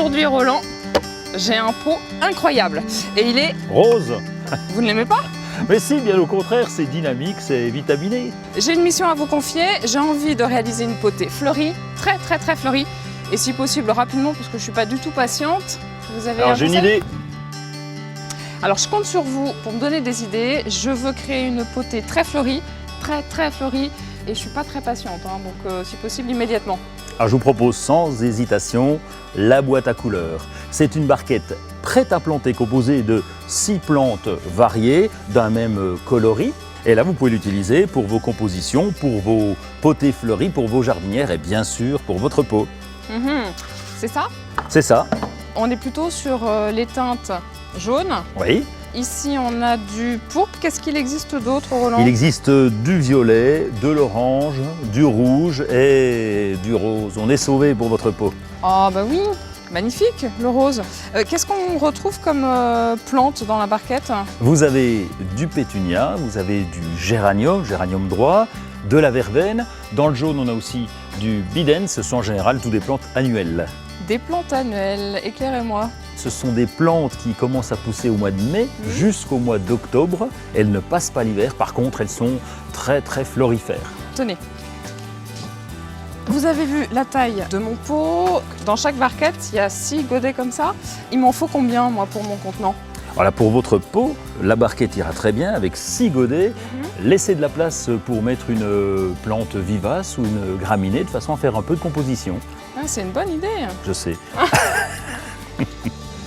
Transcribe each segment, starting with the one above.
Aujourd'hui, Roland, j'ai un pot incroyable et il est... Rose. Vous ne l'aimez pas? Mais si, bien au contraire, c'est dynamique, c'est vitaminé. J'ai une mission à vous confier, j'ai envie de réaliser une potée fleurie, très fleurie, et si possible rapidement parce que je ne suis pas du tout patiente. Vous avez Alors un j'ai une conseil? idée. Alors je compte sur vous pour me donner des idées. Je veux créer une potée très fleurie, très fleurie, et je ne suis pas très patiente, hein, donc si possible immédiatement. Alors je vous propose sans hésitation la boîte à couleurs. C'est une barquette prête à planter composée de 6 plantes variées d'un même coloris. Et là, vous pouvez l'utiliser pour vos compositions, pour vos potées fleuries, pour vos jardinières et bien sûr pour votre pot. C'est ça? C'est ça. On est plutôt sur les teintes jaunes. Oui. Ici, on a du pourpre. Qu'est-ce qu'il existe d'autre, Roland? Il existe du violet, de l'orange, du rouge et du rose. On est sauvé pour votre pot. Ah bah oui, magnifique, le rose. Qu'est-ce qu'on retrouve comme plante dans la barquette? Vous avez du pétunia, vous avez du géranium droit, de la verveine. Dans le jaune, on a aussi du bidens. Ce sont en général toutes des plantes annuelles. Des plantes annuelles, éclairez-moi. Ce sont des plantes qui commencent à pousser au mois de mai jusqu'au mois d'octobre. Elles ne passent pas l'hiver, par contre elles sont très florifères. Tenez. Vous avez vu la taille de mon pot. Dans chaque barquette, il y a 6 godets comme ça. Il m'en faut combien, moi, pour mon contenant? Voilà, pour votre pot, la barquette ira très bien avec 6 godets. Laissez de la place pour mettre une plante vivace ou une graminée de façon à faire un peu de composition. Ah, c'est une bonne idée. Je sais.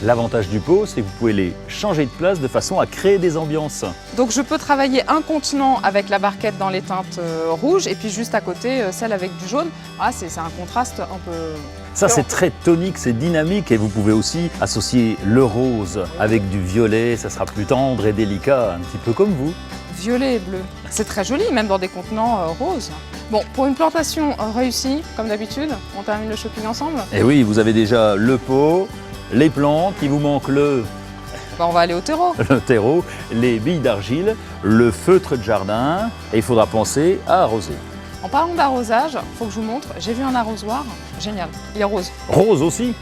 L'avantage du pot, c'est que vous pouvez les changer de place de façon à créer des ambiances. Donc je peux travailler un contenant avec la barquette dans les teintes rouges et puis juste à côté celle avec du jaune. Ah, c'est un contraste un peu... Ça, c'est très tonique, c'est dynamique et vous pouvez aussi associer le rose avec du violet. Ça sera plus tendre et délicat, un petit peu comme vous. Violet et bleu. C'est très joli, même dans des contenants roses. Bon, pour une plantation réussie, comme d'habitude, on termine le shopping ensemble. Et oui, vous avez déjà le pot, les plantes, il vous manque le On va aller au terreau. terreau, les billes d'argile, le feutre de jardin et il faudra penser à arroser. En parlant d'arrosage, il faut que je vous montre, j'ai vu un arrosoir, génial, il est rose. Rose aussi.